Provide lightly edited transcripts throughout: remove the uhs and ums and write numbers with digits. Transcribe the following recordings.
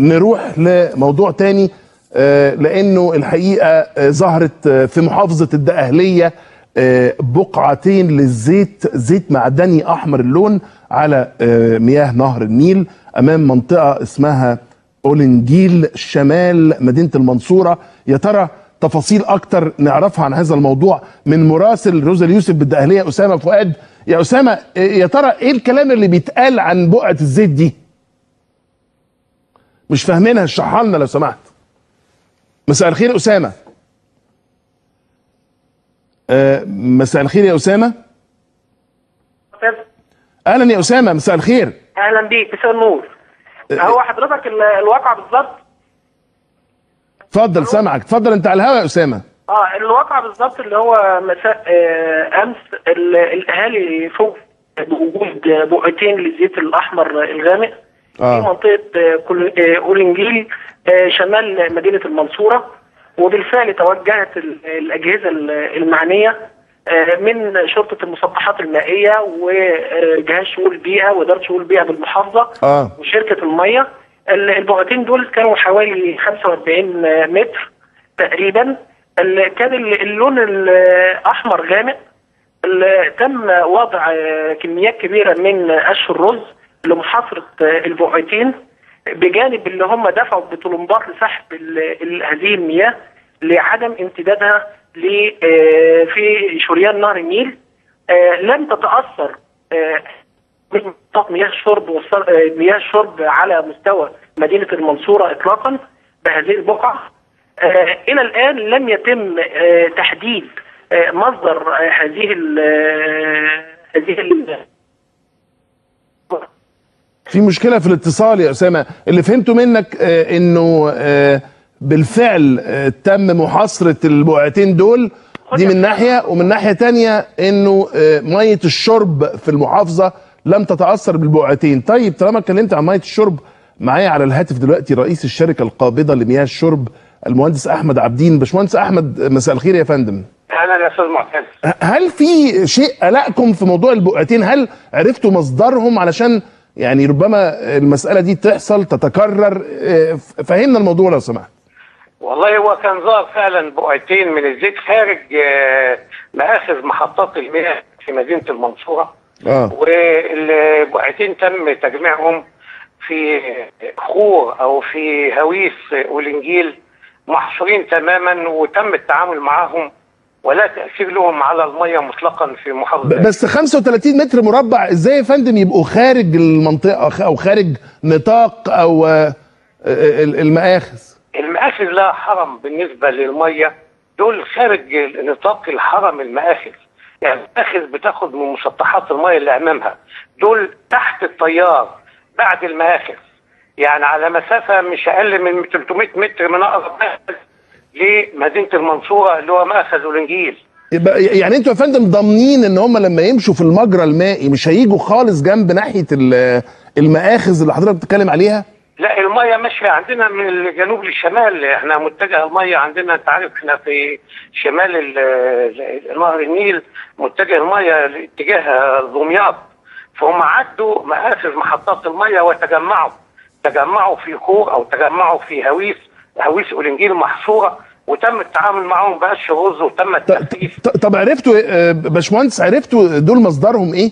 نروح لموضوع تاني، لانه الحقيقه ظهرت في محافظه الدقهليه بقعتين للزيت، زيت معدني احمر اللون على مياه نهر النيل امام منطقه اسمها اولنجيل شمال مدينه المنصوره. يا ترى تفاصيل اكتر نعرفها عن هذا الموضوع من مراسل روزا اليوسف بالدقهليه اسامه فؤاد. يا اسامه، يا ترى ايه الكلام اللي بيتقال عن بقعه الزيت دي؟ مش فاهمينها، اشرحها لنا لو سمحت. مساء الخير اسامه. مساء الخير يا اسامه. اهلا يا اسامه، مساء الخير. اهلا بيك، مساء النور. هو حضرتك الواقع بالظبط؟ اتفضل سامعك، اتفضل انت على الهواء يا اسامه. الواقع بالظبط اللي هو مساء امس الاهالي فوق بوجود بقعتين للزيت الاحمر الغامق في منطقه اولنجيل شمال مدينه المنصوره، وبالفعل توجهت الاجهزه المعنيه من شرطه المسطحات المائيه وجهاز شؤون البيئه واداره شؤون البيئه بالمحافظه وشركه الميه. البقعتين دول كانوا حوالي 45 متر تقريبا. كان اللون الاحمر غامق. تم وضع كميات كبيره من قش الرز لمحاصره البقعتين، بجانب اللي هم دفعوا بطلمبات لسحب هذه المياه لعدم امتدادها في شريان نهر النيل. لم تتاثر من مياه الشرب على مستوى مدينه المنصوره اطلاقا بهذه البقعه. الى الان لم يتم تحديد مصدر هذه في مشكله في الاتصال يا اسامه. اللي فهمته منك انه بالفعل تم محاصره البقعتين دول، دي من ناحيه، ومن ناحيه تانية انه ميه الشرب في المحافظه لم تتاثر بالبقعتين. طيب طالما اتكلمت عن ميه الشرب، معايا على الهاتف دلوقتي رئيس الشركه القابضه لمياه الشرب المهندس احمد عابدين. باشمهندس احمد، مساء الخير يا فندم. اهلا يا استاذ معتز. هل في شيء قلقكم في موضوع البقعتين؟ هل عرفتوا مصدرهم علشان يعني ربما المساله دي تحصل تتكرر؟ فهمنا الموضوع لو سمحت. والله هو كان ظهر فعلا بقعتين من الزيت خارج مآخذ محطات المياه في مدينه المنصوره. والبقعتين تم تجميعهم في خور او في هويس اولنجيل محصورين تماما، وتم التعامل معهم ولا تأثير لهم على المية مطلقا في محافظة. بس 35 متر مربع ازاي يا فندم يبقوا خارج المنطقة او خارج نطاق او المآخذ؟ المآخذ لها حرم بالنسبة للمية، دول خارج نطاق الحرم المآخذ. يعني المآخذ بتاخد من مسطحات المية اللي امامها، دول تحت التيار بعد المآخذ، يعني على مسافة مش اقل من 300 متر من اقرب مآخذ لمدينه المنصوره اللي هو مأخذ اولنجيل. يعني انتوا يا فندم ضامنين ان هم لما يمشوا في المجرى المائي مش هيجوا خالص جنب ناحيه المآخذ اللي حضرتك بتتكلم عليها؟ لا، الميه ماشيه عندنا من الجنوب للشمال، احنا متجه الميه عندنا، انت عارف احنا في شمال نهر النيل، متجه الميه لاتجاه دمياط، فهم عدوا مآخذ محطات الميه وتجمعوا في خور او تجمعوا في هويس اولنجيل محصوره، وتم التعامل معهم بقش رز وتم التخفيف. طب عرفتوا باشمهندس، عرفتوا دول مصدرهم ايه؟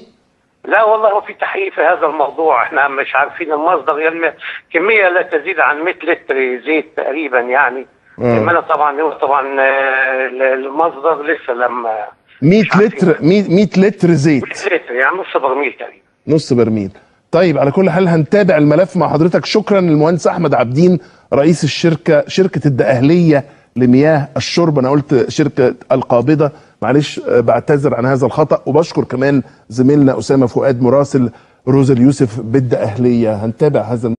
لا والله، هو في تحقيق في هذا الموضوع، احنا مش عارفين المصدر. يعني كميه لا تزيد عن 100 لتر زيت تقريبا يعني. انما طبعا المصدر لسه لما 100 لتر زيت. 100 لتر يعني نص برميل تقريبا. نص برميل. طيب على كل حال هنتابع الملف مع حضرتك. شكرا للمهندس احمد عابدين رئيس شركه الدقهليه لمياه الشرب. انا قلت شركه القابضه، معلش بعتذر عن هذا الخطا. وبشكر كمان زميلنا اسامه فؤاد مراسل روزا اليوسف بالدقهليه. هنتابع هذا